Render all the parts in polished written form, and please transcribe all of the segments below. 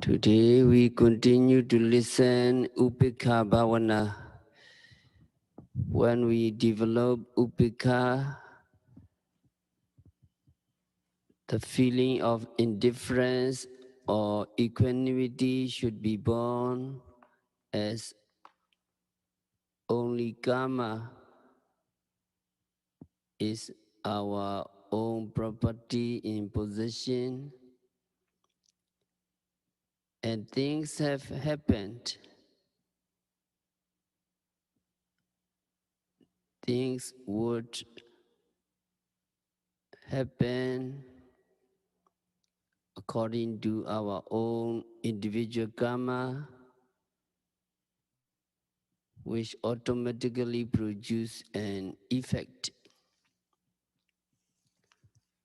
Today we continue to listen Upekkhā Bhāvanā. When we develop Upekkhā, the feeling of indifference or equanimity should be born as only karma is our own property in possession, and things have happened. Things would happen according to our own individual karma, which automatically produce an effect.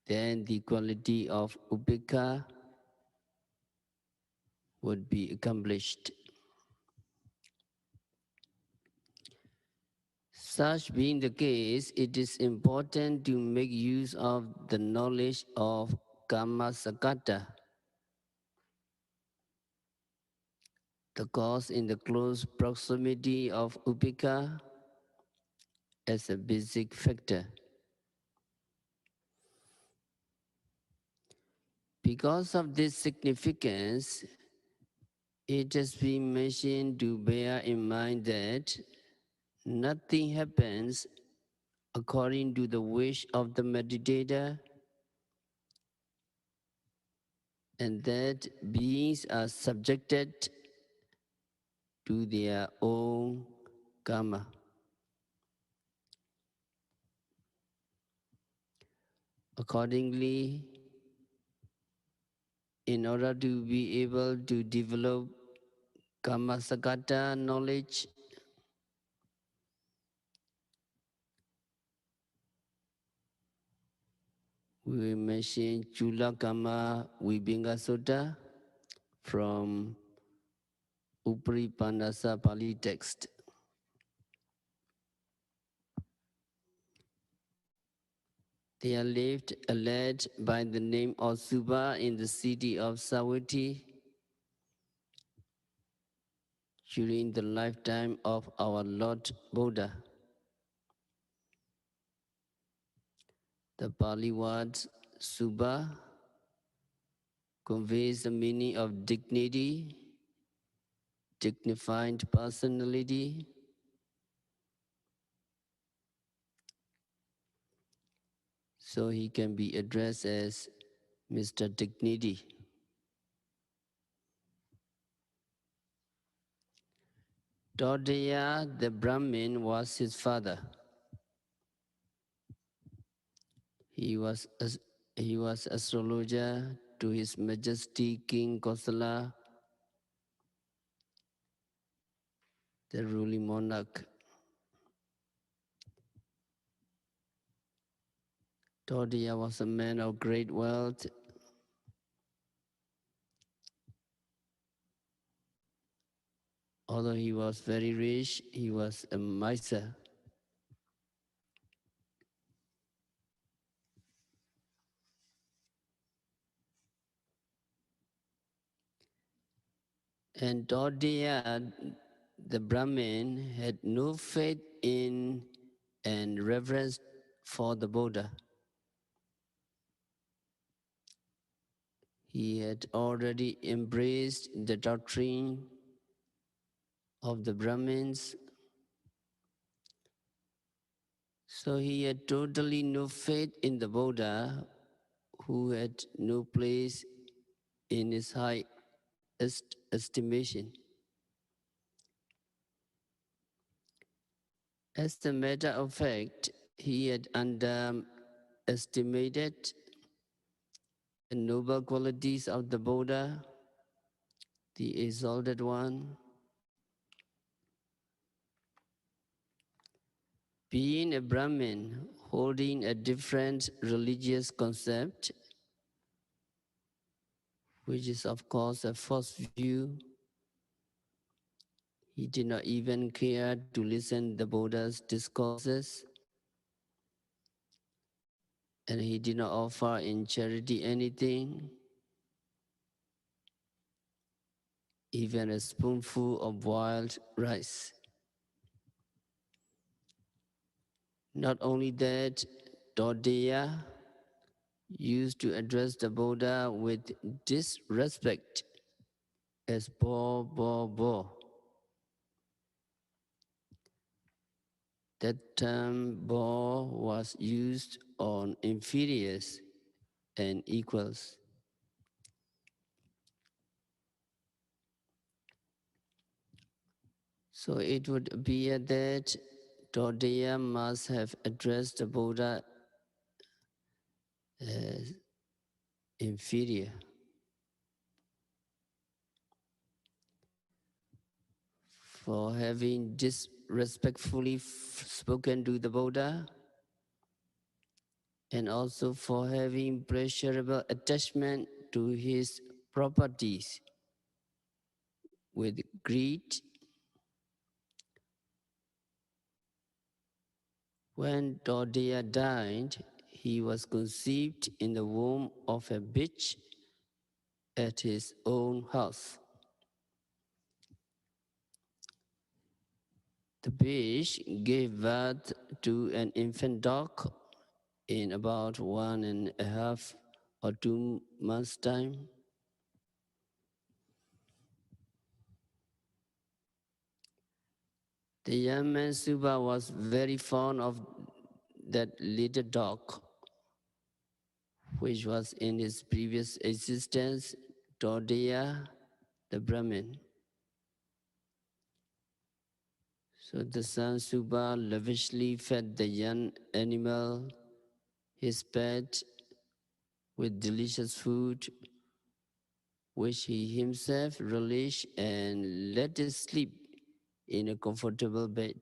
Then the quality of Upekkhā would be accomplished. Such being the case, it is important to make use of the knowledge of Karma Sakata, the cause in the close proximity of Upekkhā, as a basic factor. Because of this significance, it has been mentioned to bear in mind that nothing happens according to the wish of the meditator, and that beings are subjected to their own karma. Accordingly, in order to be able to develop Karma Sakata knowledge, we mention Chula Karma Vibhinga Sutta from Uparipanasa Pali text. There lived a lad by the name of Subha in the city of Savatthi during the lifetime of our Lord Buddha. The Pali word Subha conveys the meaning of dignity, dignified personality, so he can be addressed as Mr. Dignity. Dodaya, the Brahmin, was his father. He was astrologer to His Majesty King Kosala, the ruling monarch. Dodaya was a man of great wealth. Although he was very rich, he was a miser. And Dodaya, the Brahmin, had no faith in and reverence for the Buddha. He had already embraced the doctrine of the Brahmins, so he had totally no faith in the Buddha, who had no place in his high estimation. As a matter of fact, he had underestimated the noble qualities of the Buddha, the exalted one. Being a Brahmin, holding a different religious concept, which is of course a false view, he did not even care to listen to the Buddha's discourses, and he did not offer in charity anything. even a spoonful of boiled rice. Not only that, Dodaya used to address the Buddha with disrespect as Bo Bo Bo. That term Bo was used on inferiors and equals. So it would appear that Dodaya must have addressed the Buddha as inferior. For having disrespectfully spoken to the Buddha, and also for having pleasurable attachment to his properties with greed. When Dodaya died, he was conceived in the womb of a bitch at his own house. The bitch gave birth to an infant dog in about 1.5 or 2 months' time. The young man Suba was very fond of that little dog, which was in his previous existence Dodaya, the Brahmin. So the son Suba lavishly fed the young animal, his pet, with delicious food, which he himself relished and let it sleep in a comfortable bed.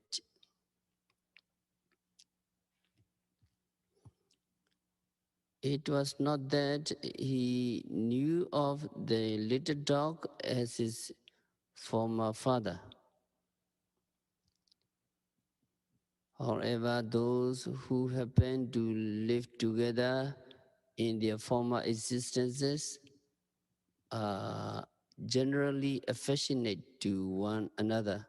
It was not that he knew of the little dog as his former father. However, those who happen to live together in their former existences are generally affectionate to one another.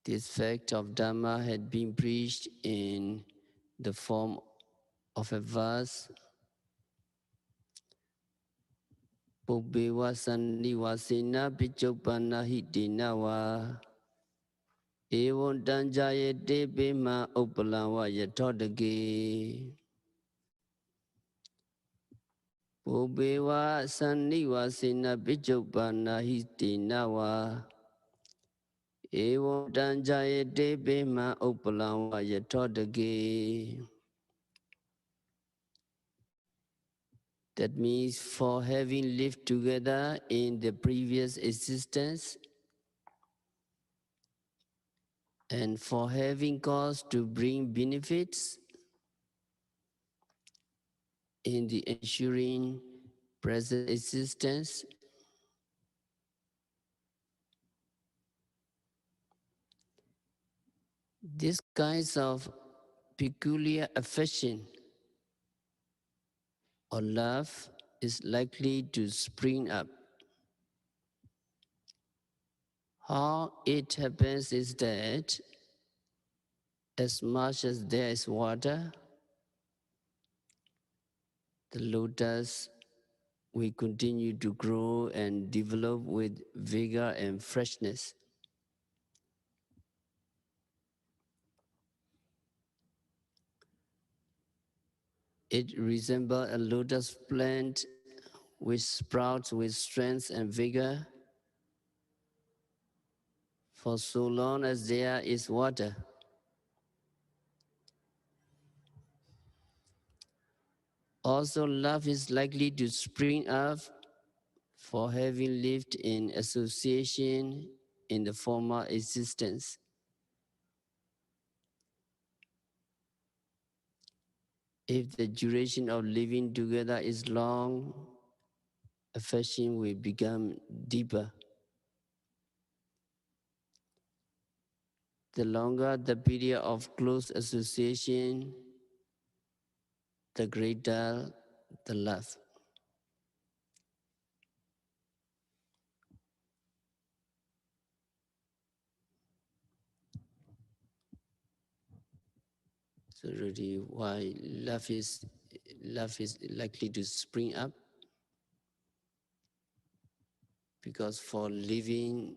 This fact of Dhamma had been preached in the form of a verse, Pubewa Sandi Wasena Pichopana Hitina wa Ewan Danjayate Bema Opalawa Yatodage. Pubewa Sandi Wasena Pichopana Hitina wa Ewan Danjayate Bema Opalawa Yatodage. That means for having lived together in the previous existence and for having cause to bring benefits in the ensuing present existence, these kinds of peculiar affection or love is likely to spring up. How it happens is that as much as there is water, the lotus will continue to grow and develop with vigor and freshness. It resembles a lotus plant which sprouts with strength and vigor for so long as there is water. Also, love is likely to spring up for having lived in association in the former existence. If the duration of living together is long, affection will become deeper. The longer the period of close association, the greater the love. So really, why love is likely to spring up? Because for living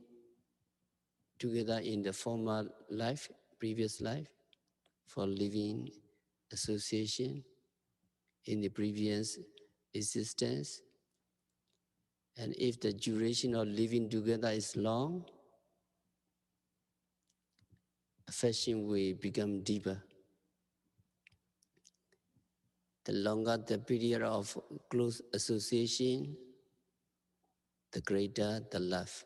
together in the former life, previous life, for living association in the previous existence, and if the duration of living together is long, affection will become deeper. The longer the period of close association, the greater the love.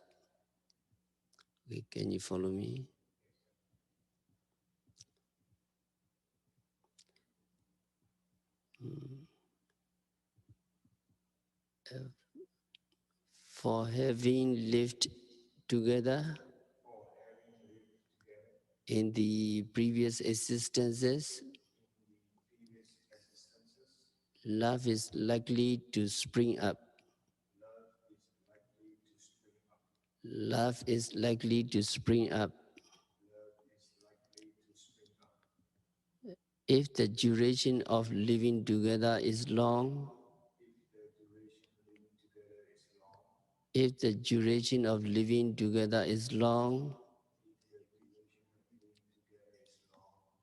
Okay, can you follow me? For having lived together in the previous existences, love is likely to spring up. Love is likely to spring up. If the duration of living together is long, if the duration of living together is long,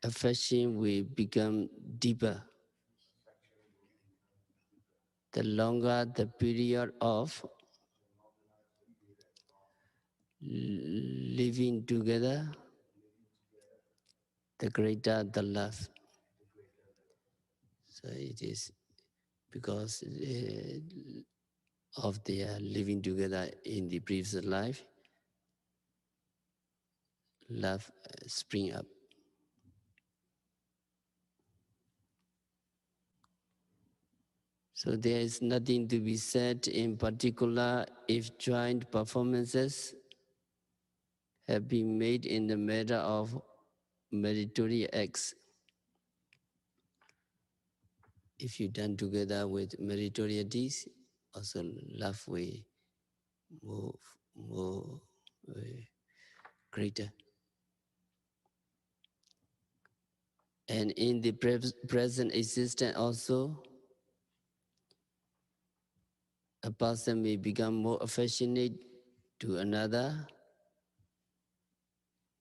affection will become deeper. The longer the period of living together, the greater the love. So it is because of their living together in the previous life, love spring up. So there is nothing to be said in particular if joint performances have been made in the matter of meritorious acts. If you done together with meritorious deeds, also love will more greater. And in the present existence also, a person may become more affectionate to another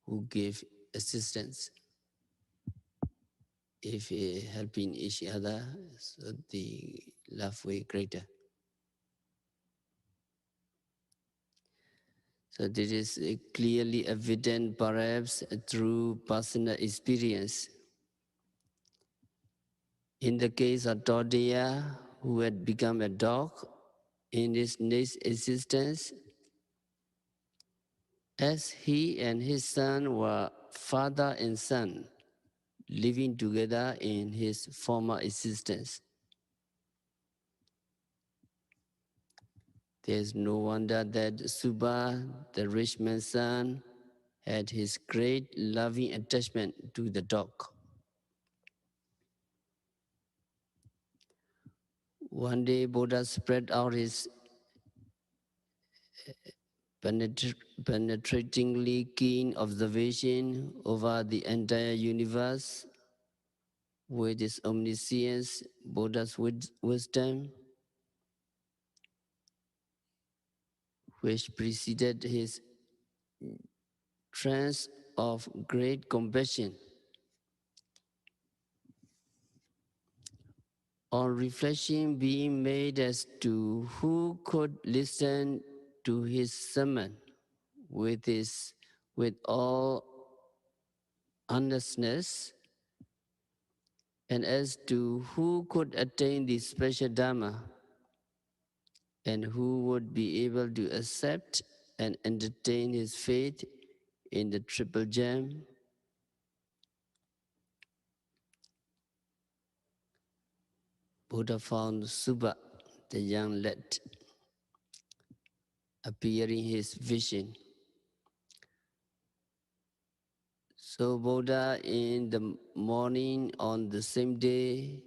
who give assistance. If helping each other, so the love will greater. So this is clearly evident perhaps through personal experience. In the case of Todia, who had become a dog in his next existence, as he and his son were father and son, living together in his former existence. There is no wonder that Suba, the rich man's son, had his great loving attachment to the dog. One day, Buddha spread out his penetratingly keen observation over the entire universe. With his omniscience, Buddha's wisdom, which preceded his trance of great compassion. On reflection being made as to who could listen to his sermon with all earnestness, and as to who could attain the special Dharma, and who would be able to accept and entertain his faith in the Triple Gem, Buddha found Subha, the young lad, appearing his vision. So Buddha in the morning on the same day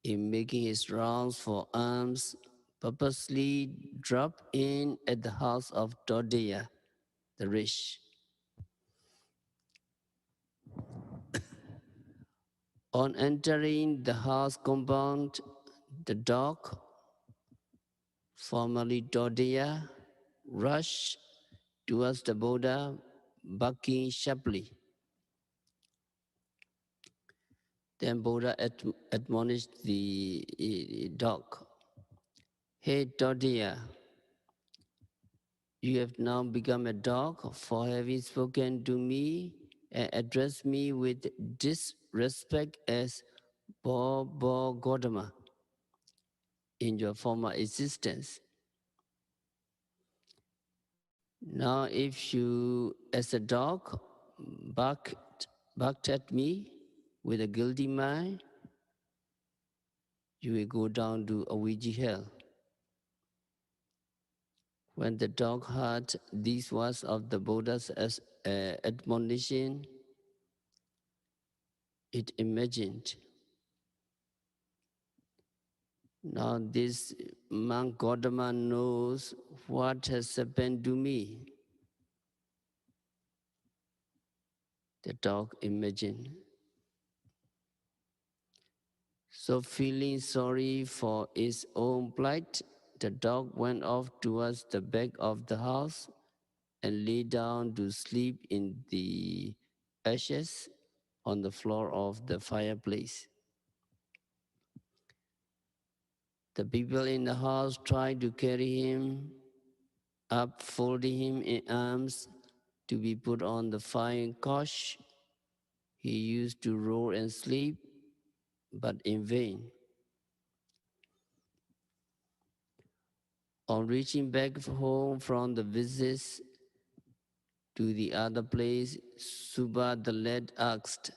in making his rounds for alms, purposely dropped in at the house of Todeya, the rich. On entering the house compound, the dog, formerly Todeya, rushed towards the Buddha, barking sharply. Then Buddha admonished the dog. Hey Todeya, you have now become a dog for having spoken to me and addressed me with disrespect as Bo Gautama in your former existence. Now, if you, as a dog, barked at me with a guilty mind, you will go down to Aviji hell. When the dog heard these words of the Buddha's admonition, it imagined, now this monk Gautama knows what has happened to me. The dog imagined. So feeling sorry for its own plight, the dog went off towards the back of the house and lay down to sleep in the ashes on the floor of the fireplace. The people in the house tried to carry him up, folding him in arms to be put on the fire couch. He used to roar and sleep, but in vain. On reaching back home from the visits to the other place, Subha the lad asked,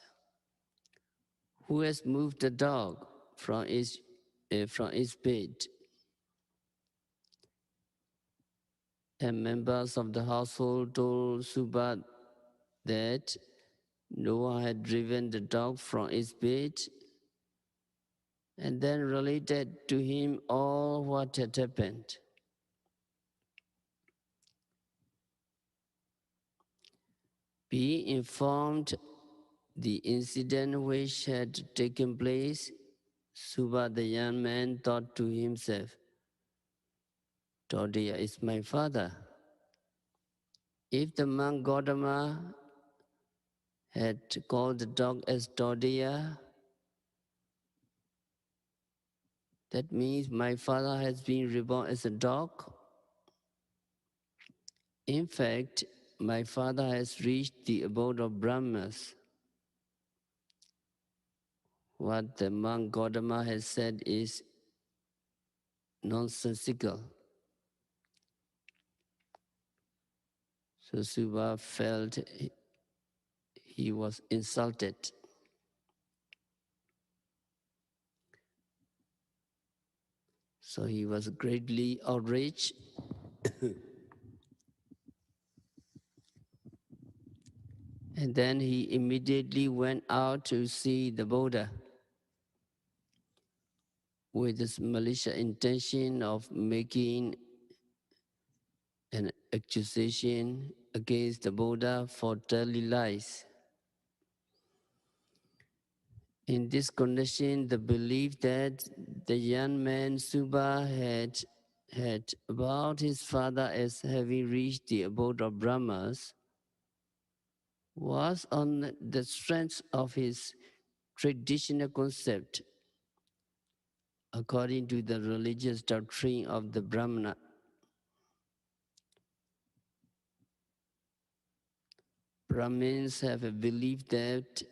"Who has moved the dog from its bed?" And members of the household told Subha that Noah had driven the dog from its bed and then related to him all what had happened. Being informed the incident which had taken place, Subha the young man thought to himself, Todeya is my father. If the monk Gautama had called the dog as Todeya, that means my father has been reborn as a dog. In fact, my father has reached the abode of Brahmas. What the monk Gautama has said is nonsensical. So Subha felt he was insulted. So he was greatly outraged. And then he immediately went out to see the Buddha with this malicious intention of making an accusation against the Buddha for telling lies. In this condition, the belief that the young man Subha had about his father as having reached the abode of Brahmas was on the strength of his traditional concept according to the religious doctrine of the Bhāvanā. Brahmins have a belief that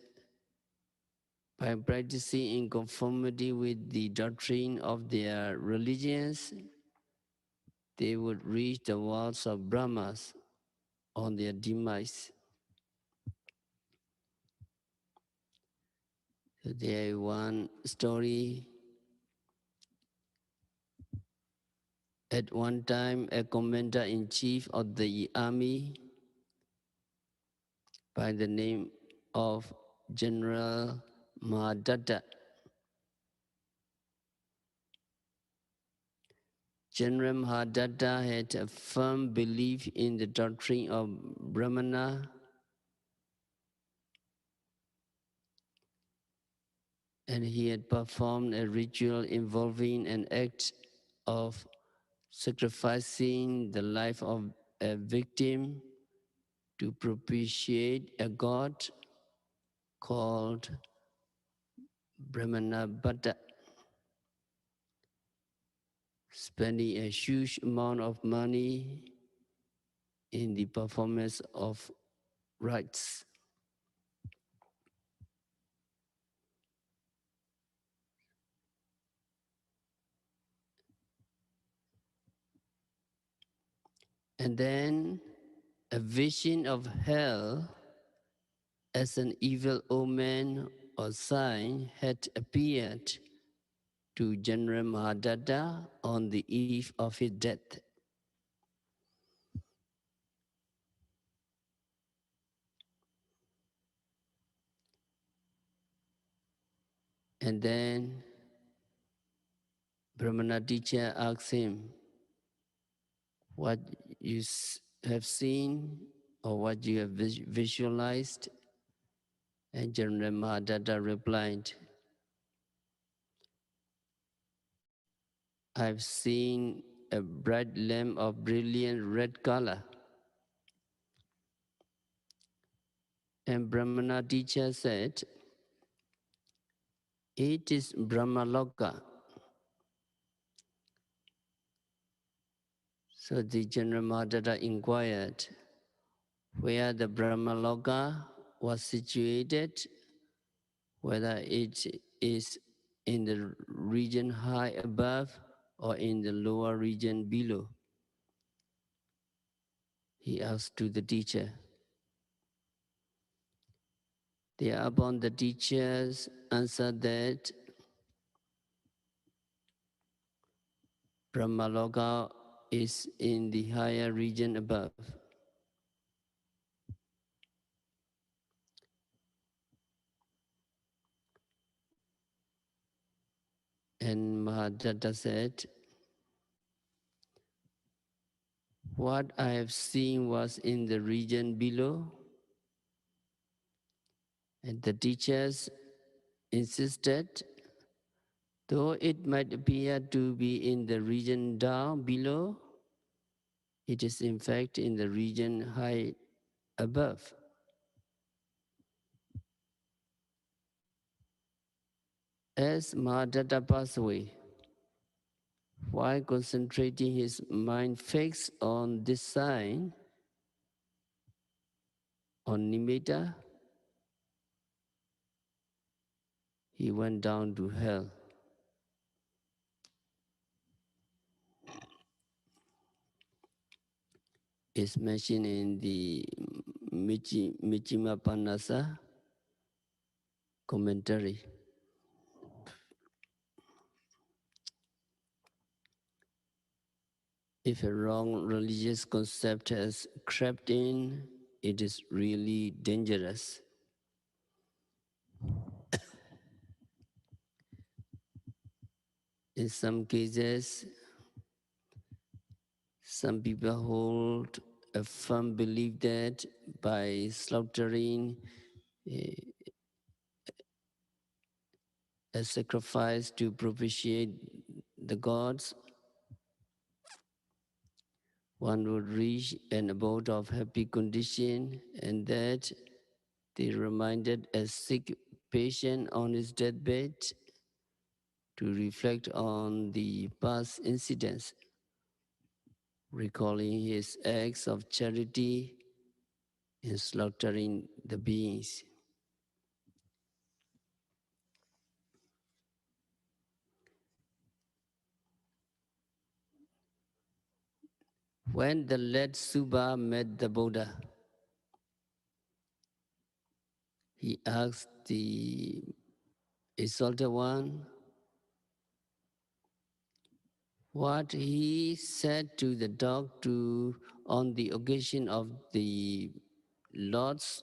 by practicing in conformity with the doctrine of their religions, they would reach the worlds of Brahmas on their demise. So there is one story. At one time, a commander-in-chief of the army by the name of General Mahadatta General Mahadatta had a firm belief in the doctrine of Brahmana and he had performed a ritual involving an act of sacrificing the life of a victim to propitiate a god called Brahmana Bhatta, spending a huge amount of money in the performance of rites. And then a vision of hell as an evil omen or sign had appeared to General Mahadatta on the eve of his death. And then Brahmana teacher asked him, what you have seen or what you have visualized? And General Mahadatta replied, I've seen a bright lamp of brilliant red color. And Brahmana teacher said, it is Brahmaloka. So the General Mahadatta inquired where the Brahmaloka was situated, whether it is in the region high above or in the lower region below. He asked to the teacher. Thereupon the teachers answered that Brahmaloka is in the higher region above. And Mahadatta said, what I have seen was in the region below. And the teachers insisted, though it might appear to be in the region down below, it is in fact in the region high above. As Mahadatta passed away, while concentrating his mind fixed on this sign, on nimitta, he went down to hell. It's mentioned in the Michima Panasa commentary. If a wrong religious concept has crept in, it is really dangerous. In some cases, some people hold a firm belief that by slaughtering a sacrifice to propitiate the gods, one would reach an abode of happy condition, and that they reminded a sick patient on his deathbed to reflect on the past incidents, recalling his acts of charity in slaughtering the beings. When the late Subha met the Buddha, he asked the Exalted One what he said to the dog on the occasion of the Lord's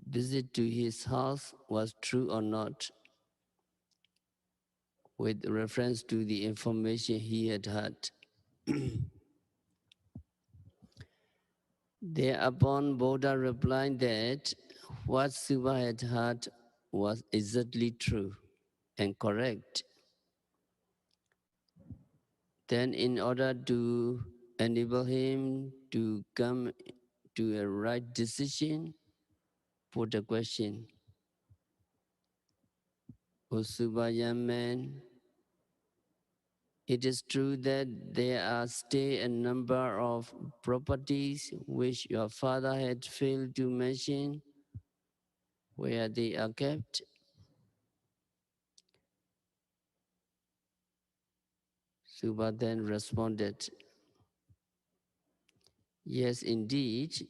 visit to his house was true or not. with reference to the information he had heard. Thereupon Buddha replied that what Suba had heard was exactly true and correct. Then in order to enable him to come to a right decision, put a question. O Suba young man, it is true that there are still a number of properties which your father had failed to mention where they are kept. Suba then responded, yes, indeed,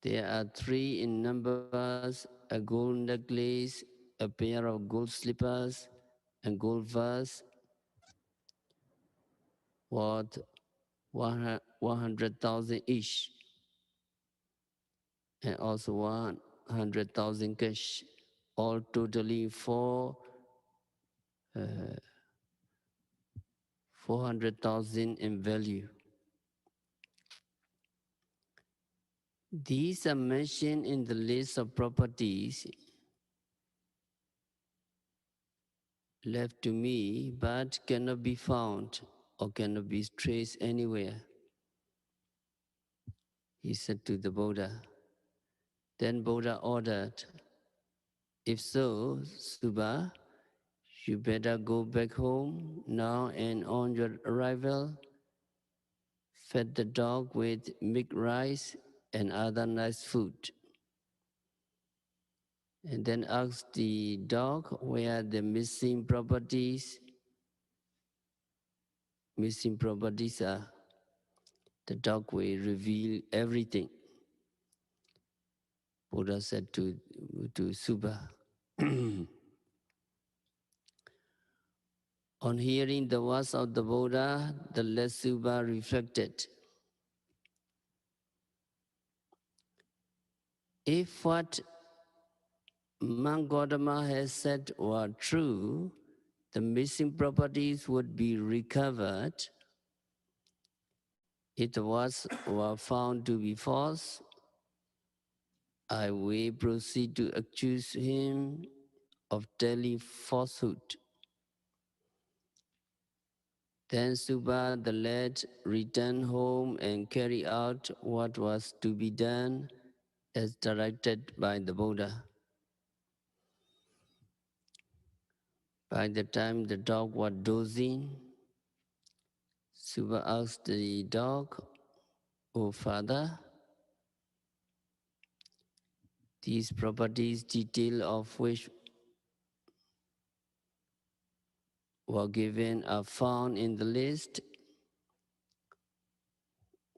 there are three in numbers, a gold necklace, a pair of gold slippers, and gold vase worth 100,000 each, and also 100,000 cash, all totally uh, 400,000 in value. These are mentioned in the list of properties left to me, but cannot be found or cannot be traced anywhere, he said to the Buddha. Then Buddha ordered, if so, Suba, you better go back home now, and on your arrival, fed the dog with milk rice and other nice food. And then asked the dog where the missing properties are. The dog will reveal everything, Buddha said to Suba. On hearing the words of the Buddha, the less Suba reflected. If what monk Gautama has said were true, the missing properties would be recovered. If the words were found to be false, I will proceed to accuse him of telling falsehood. Then Suba the lad returned home and carried out what was to be done as directed by the Buddha. By the time the dog was dozing, Suba asked the dog, "O father, these properties, detail of which were given, are found in the list.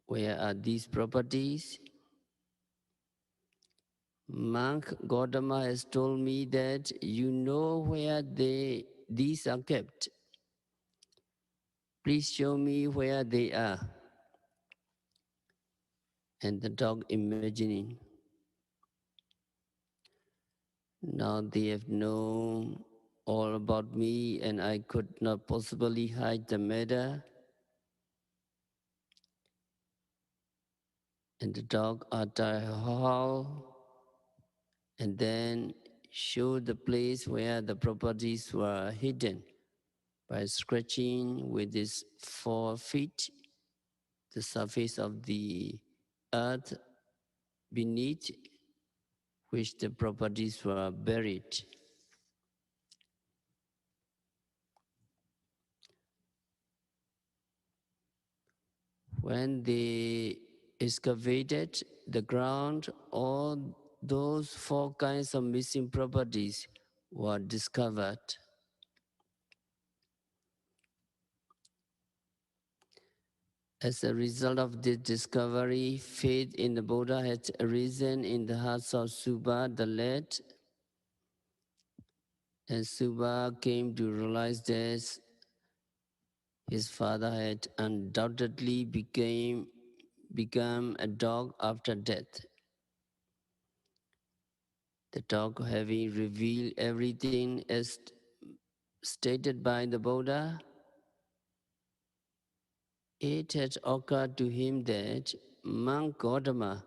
Where are these properties?" Monk Gautama has told me that you know where these are kept. Please show me where they are. And the dog imagining, now they have known all about me and I could not possibly hide the matter. And the dog uttered a howl and then showed the place where the properties were hidden by scratching with his 4 feet the surface of the earth beneath which the properties were buried. When they excavated the ground, all those 4 kinds of missing properties were discovered. As a result of this discovery, faith in the Buddha had arisen in the hearts of Suba the lad, and Suba came to realize that his father had undoubtedly become a dog after death. The dog, having revealed everything as stated by the Buddha, it had occurred to him that monk Gautama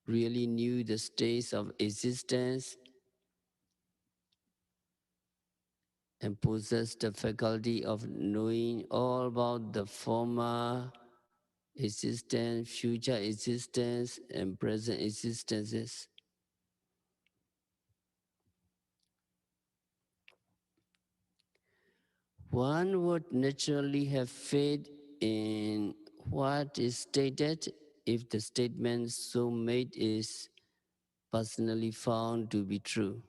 really knew the states of existence and possessed the faculty of knowing all about the former existence, future existence, and present existences. One would naturally have faith in what is stated if the statement so made is personally found to be true.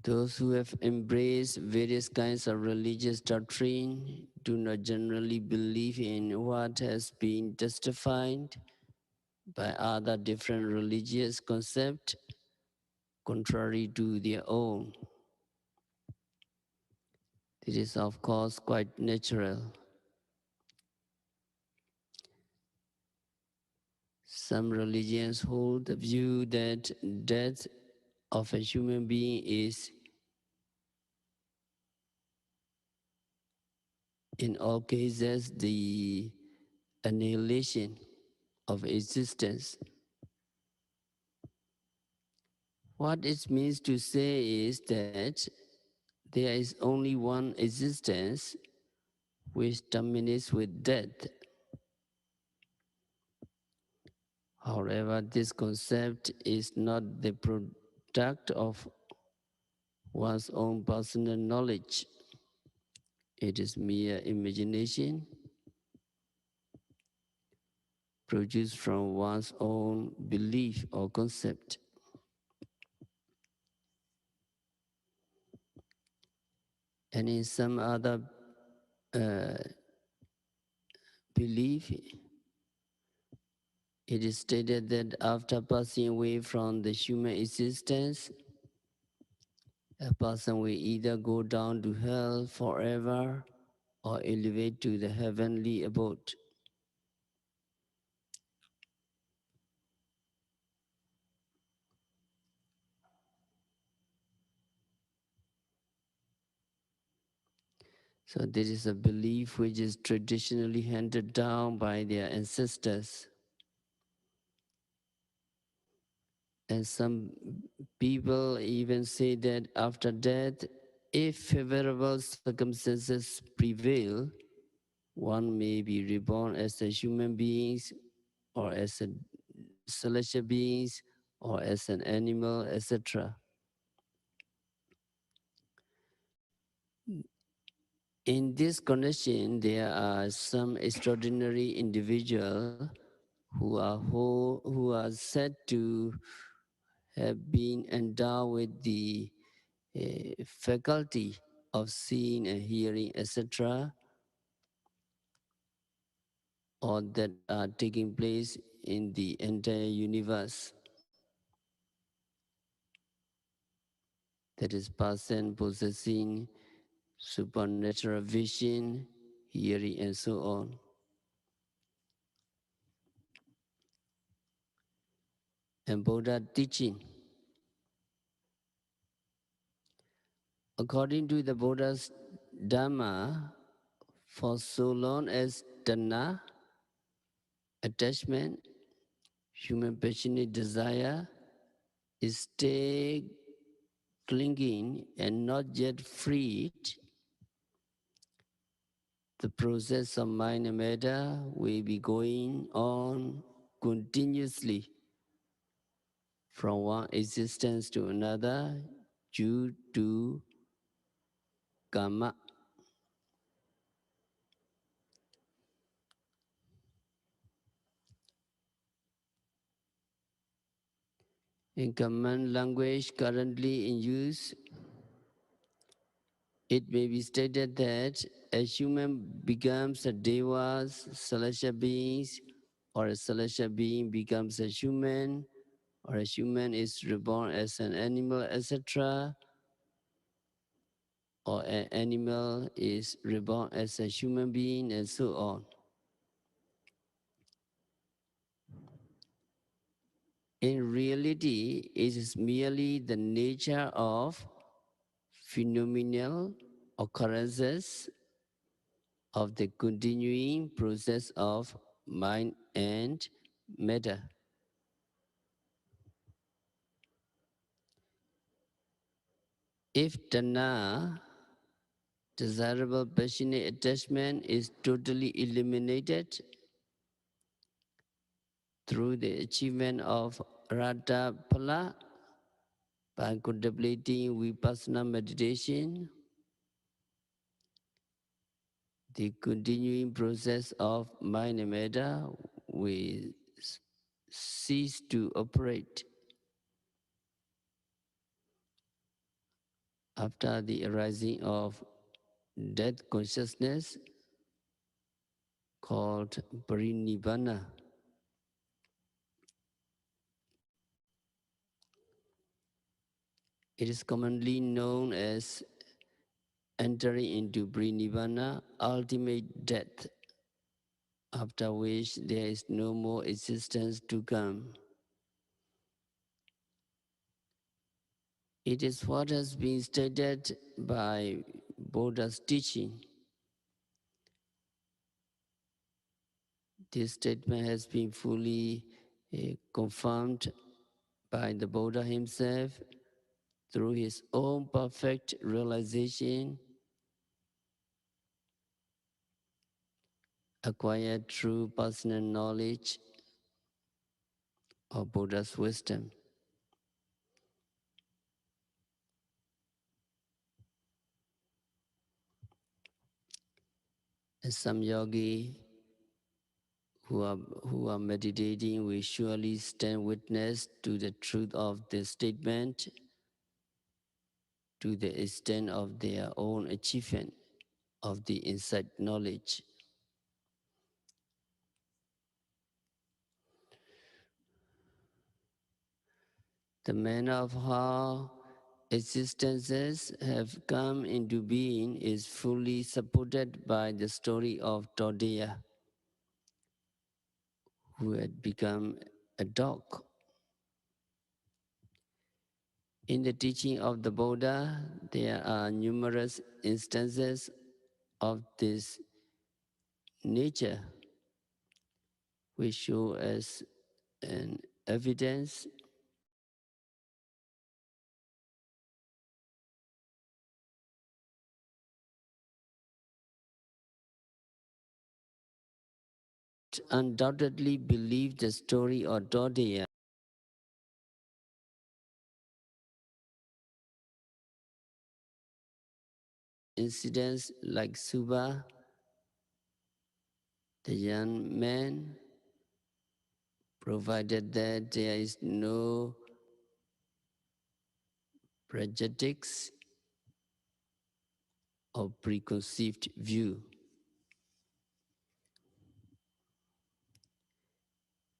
Those who have embraced various kinds of religious doctrine do not generally believe in what has been testified by other different religious concepts contrary to their own. This is, of course, quite natural. Some religions hold the view that death of a human being is in all cases the annihilation of existence. What it means to say is that there is only one existence which terminates with death. However, this concept is not the product of one's own personal knowledge. It is mere imagination produced from one's own belief or concept. And in some other uh, belief, it is stated that after passing away from the human existence, a person will either go down to hell forever or elevate to the heavenly abode. So this is a belief which is traditionally handed down by their ancestors. And some people even say that after death, if favorable circumstances prevail, one may be reborn as a human being or as a celestial beings or as an animal, etc. In this condition, there are some extraordinary individuals who are said to have been endowed with the faculty of seeing and hearing, etc., or that are taking place in the entire universe. That is, person possessing supernatural vision, hearing, and so on. And Buddha teaching. According to the Buddha's Dhamma, for so long as tanha, attachment, human passionate desire, is still clinging and not yet freed, the process of mind and matter will be going on continuously from one existence to another due to karma. In common language currently in use, it may be stated that a human becomes a deva, celestial beings, or a celestial being becomes a human, or a human is reborn as an animal, etc., or an animal is reborn as a human being, and so on. In reality, it is merely the nature of phenomenal occurrences of the continuing process of mind and matter. If Tanha, desirable passionate attachment, is totally eliminated through the achievement of Rata Phala by contemplating Vipassana meditation, the continuing process of mind and matter will cease to operate. After the arising of death consciousness called Parinibbana. It is commonly known as entering into Parinibbana, ultimate death, after which there is no more existence to come. It is what has been stated by Buddha's teaching. This statement has been fully confirmed by the Buddha himself through his own perfect realization acquired through personal knowledge of Buddha's wisdom. As some yogi who are meditating will surely stand witness to the truth of this statement to the extent of their own achievement of the insight knowledge. The manner of how existences have come into being is fully supported by the story of Todaya, who had become a dog. In the teaching of the Buddha, there are numerous instances of this nature, which show as an evidence undoubtedly believe the story of Dodaya. Incidents like Suba, the young man, provided that there is no prejudice or preconceived view.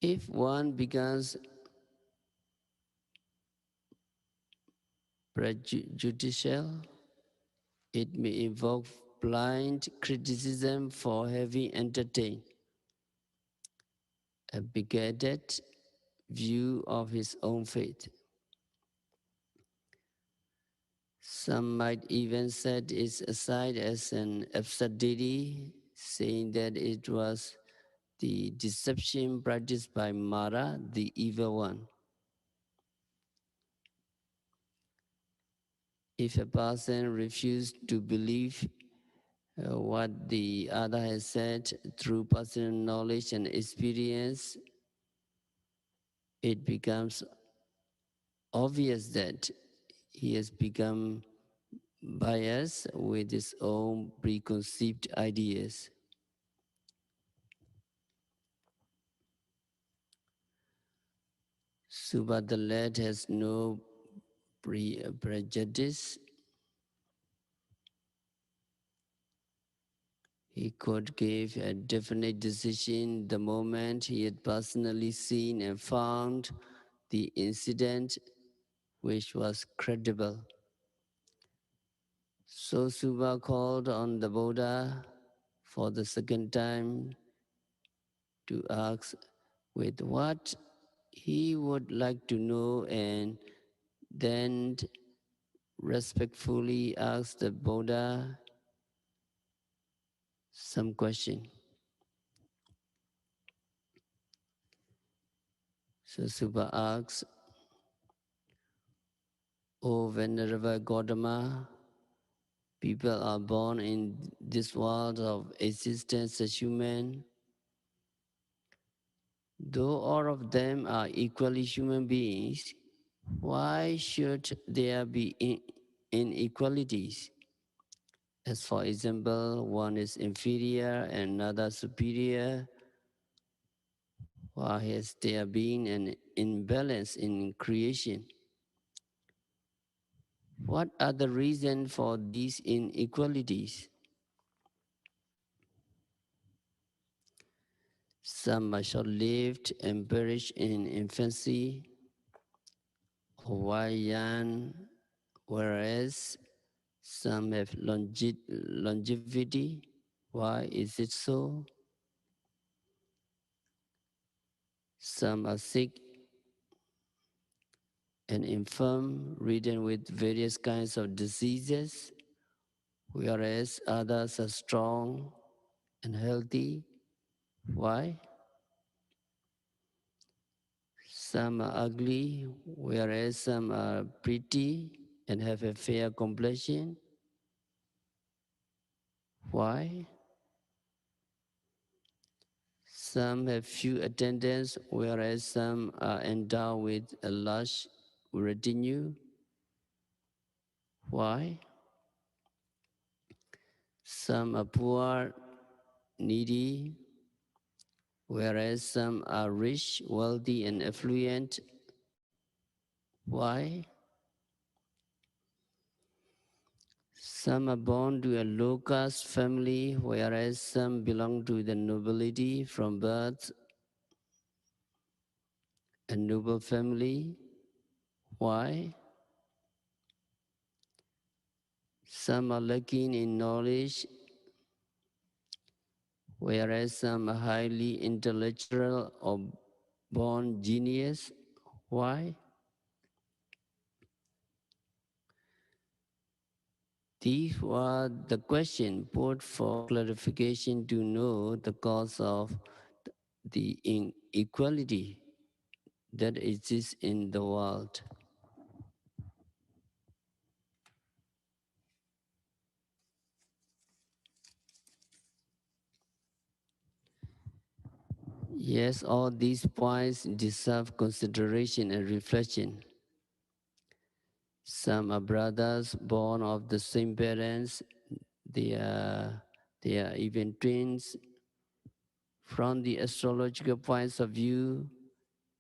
If one becomes prejudicial, it may invoke blind criticism for having entertained a bigoted view of his own faith. Some might even set it aside as an absurdity, saying that it was the deception practiced by Mara, the evil one. If a person refused to believe what the other has said through personal knowledge and experience, it becomes obvious that he has become biased with his own preconceived ideas. Subha the lad has no prejudice. He could give a definite decision the moment he had personally seen and found the incident which was credible. So Subha called on the Buddha for the second time to ask, with what he would like to know and then respectfully ask the Buddha some question. So Subha asks, O Venerable Gautama, people are born in this world of existence as human. Though all of them are equally human beings, why should there be inequalities? As for example, one is inferior and another superior. Why has there been an imbalance in creation? What are the reasons for these inequalities? Some are short-lived and perish in infancy, while young, whereas some have longevity. Why is it so? Some are sick and infirm, ridden with various kinds of diseases, whereas others are strong and healthy. Why? Some are ugly, whereas some are pretty and have a fair complexion. Why? Some have few attendants, whereas some are endowed with a large retinue. Why? Some are poor, needy, whereas some are rich, wealthy, and affluent. Why? Some are born to a low caste family, whereas some belong to the nobility from birth, a noble family. Why? Some are lacking in knowledge, whereas some are highly intellectual or born genius. Why? These were the questions put for clarification to know the cause of the inequality that exists in the world. Yes, all these points deserve consideration and reflection. Some are brothers born of the same parents. They are, they are even twins. From the astrological points of view,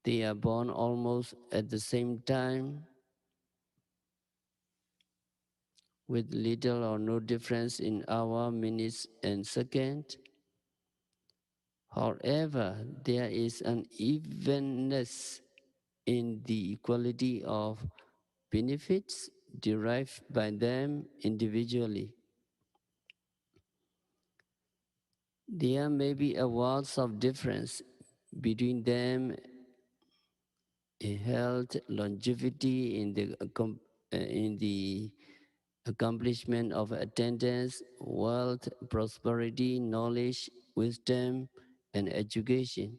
they are born almost at the same time, with little or no difference in hour, minutes, and second. However, there is an evenness in the equality of benefits derived by them individually. There may be a world of difference between them in health, longevity, in the accomplishment of attendance, wealth, prosperity, knowledge, wisdom, and education.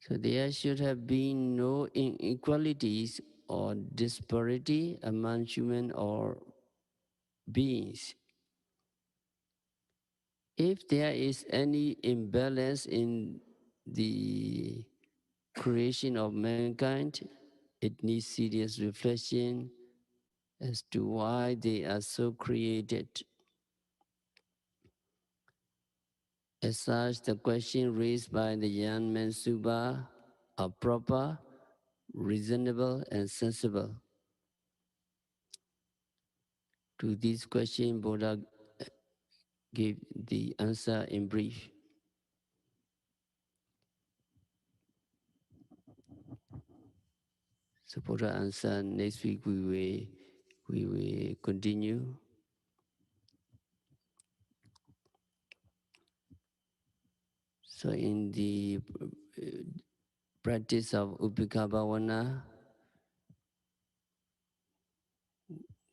So there should have been no inequalities or disparity among human or beings. If there is any imbalance in the creation of mankind, it needs serious reflection as to why they are so created. As such, the question raised by the young man Subha are proper, reasonable, and sensible. To this question, Buddha gave the answer in brief. So Buddha answer next week we will continue. So in the practice of Upekkhā Bhāvanā,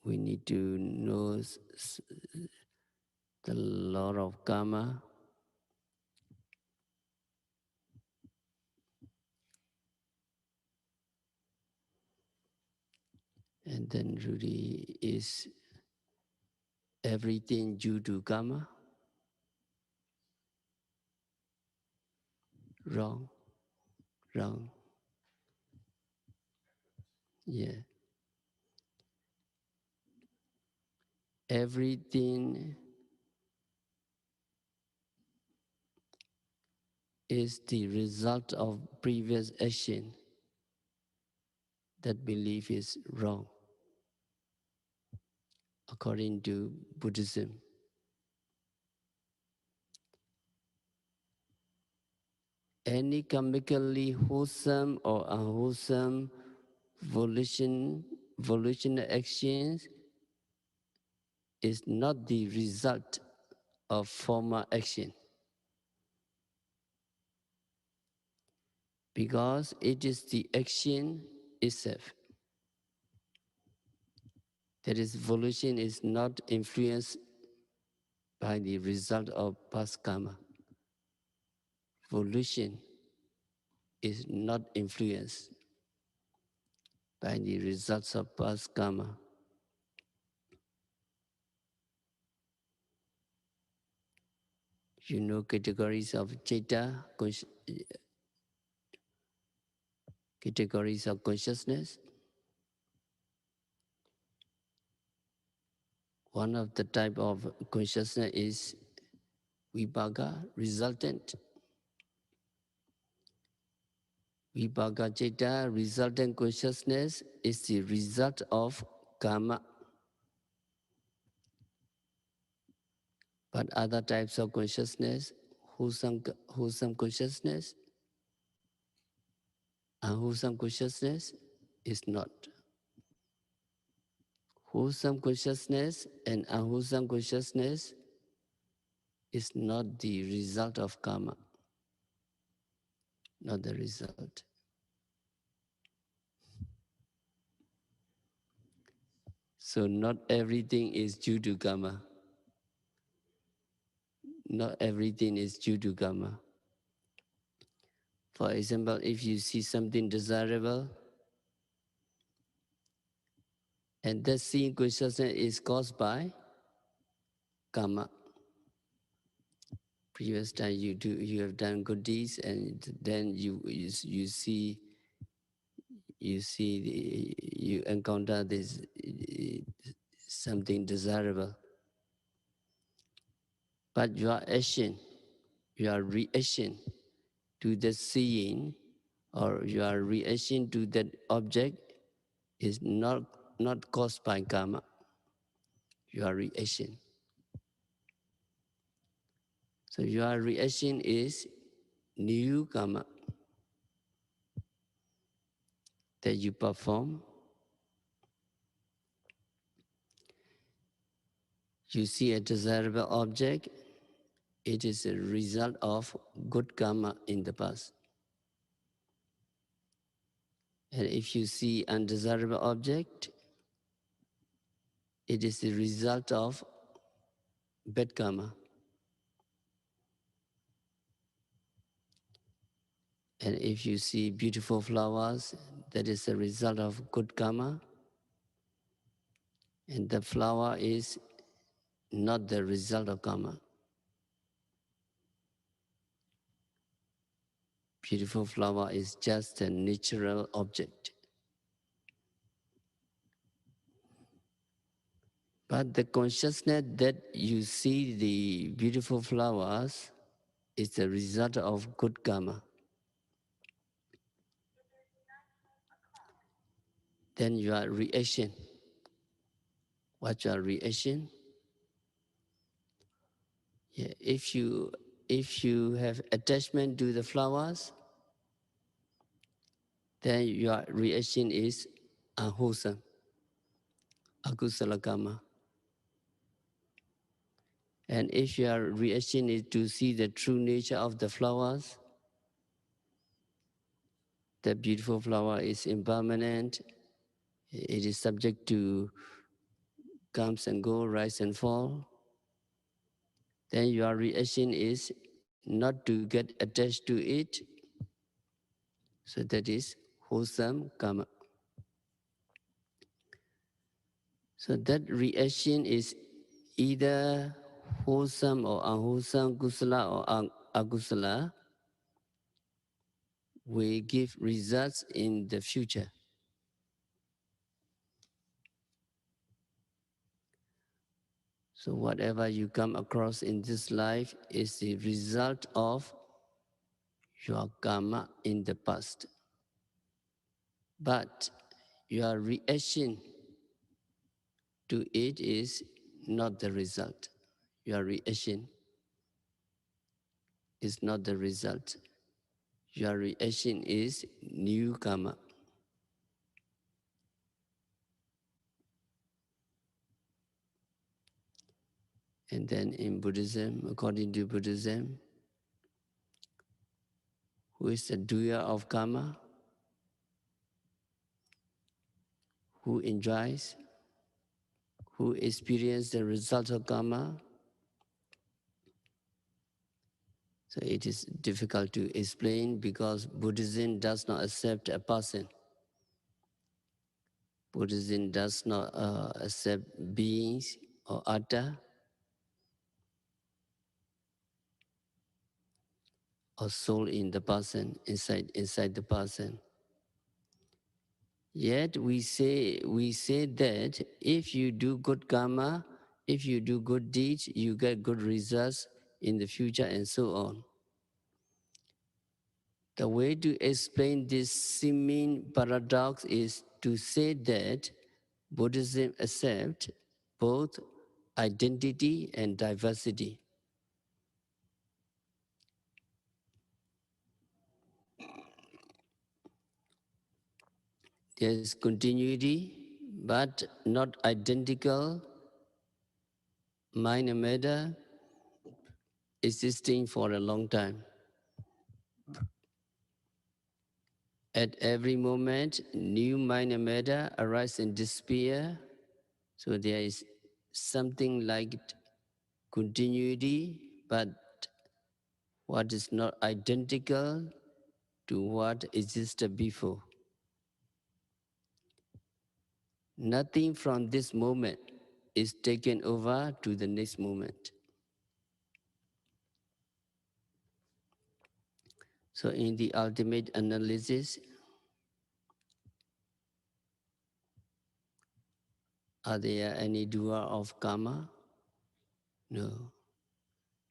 we need to know the law of karma, and then really is everything due to karma? Wrong, wrong. Yeah. Everything is the result of previous action. That belief is wrong, according to Buddhism. Any karmically wholesome or unwholesome volitional actions is not the result of former action, because it is the action itself. That is, volition is not influenced by the result of past karma. Volition is not influenced by the results of past karma. You know categories of citta, categories of consciousness. One of the type of consciousness is vipaka, resultant. Vipaka citta, resultant consciousness, is the result of karma. But other types of consciousness, wholesome consciousness, unwholesome consciousness, is not. Wholesome consciousness and unwholesome consciousness is not the result of karma, not the result. So not everything is due to karma. Not everything is due to karma. For example, if you see something desirable, and that seeing consciousness is caused by karma. Previous time you have done good deeds, and then you encounter this something desirable. But your action, your reaction to the seeing, or your reaction to that object is not caused by karma. Your reaction. So your reaction is new karma that you perform. You see a desirable object, it is a result of good karma in the past. And if you see undesirable object, it is the result of bad karma. And if you see beautiful flowers, that is the result of good karma. And the flower is not the result of karma. Beautiful flower is just a natural object. But the consciousness that you see the beautiful flowers is the result of good karma. Then your reaction. What's your reaction? Yeah, if you have attachment to the flowers, then your reaction is unwholesome, akusala karma. And if your reaction is to see the true nature of the flowers, the beautiful flower is impermanent, it is subject to comes and go, rise and fall, then your reaction is not to get attached to it. So that is wholesome karma. So that reaction is either wholesome or unwholesome, kusala or akusala, will give results in the future. So whatever you come across in this life is the result of your karma in the past. But your reaction to it is not the result. Your reaction is not the result. Your reaction is new karma. And then in Buddhism, according to Buddhism, who is the doer of karma? Who enjoys? Who experiences the result of karma? So it is difficult to explain because Buddhism does not accept a person. Buddhism does not accept beings or atta or soul in the person, inside the person. Yet we say that if you do good karma, if you do good deeds, you get good results in the future and so on. The way to explain this seeming paradox is to say that Buddhism accepts both identity and diversity. There is continuity, but not identical mind and matter existing for a long time. At every moment, new mind and matter arise and disappear. So there is something like continuity, but what is not identical to what existed before. Nothing from this moment is taken over to the next moment. So in the ultimate analysis, are there any doer of karma? No.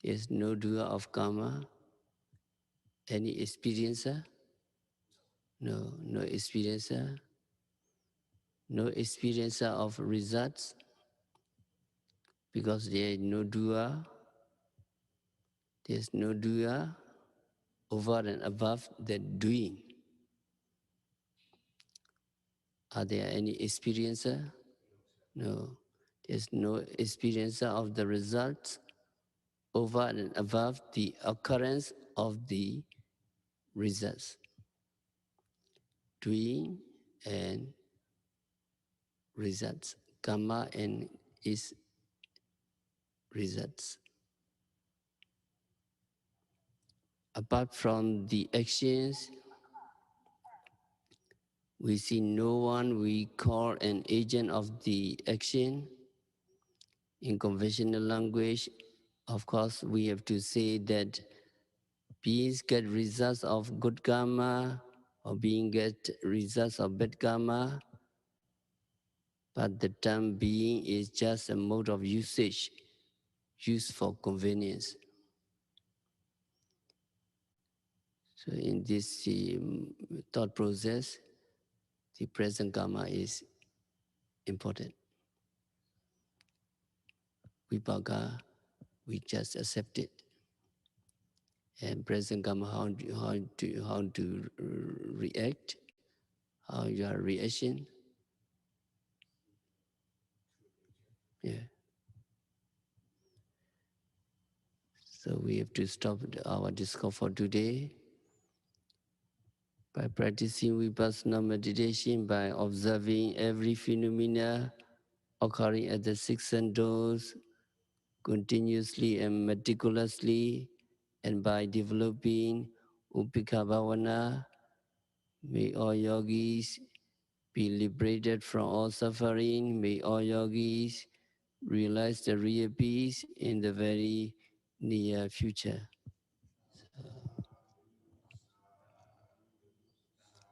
There's no doer of karma. Any experiencer? No, no experiencer. No experiencer of results because there is no doer. There's no doer over and above the doing. Are there any experiencer? No. There's no experiencer of the results over and above the occurrence of the results. Doing and results. Karma and its results. Apart from the actions, we see no one we call an agent of the action. In conventional language, of course, we have to say that beings get results of good karma or being get results of bad karma, but the term being is just a mode of usage used for convenience. So in this thought process, the present karma is important. Vipaka, we just accept it. And present karma, how to react, how your reaction. Yeah. So we have to stop our discourse for today. By practicing Vipassana meditation, by observing every phenomena occurring at the six senses continuously and meticulously, and by developing Upekkhā Bhāvanā, may all yogis be liberated from all suffering. May all yogis realize the real peace in the very near future.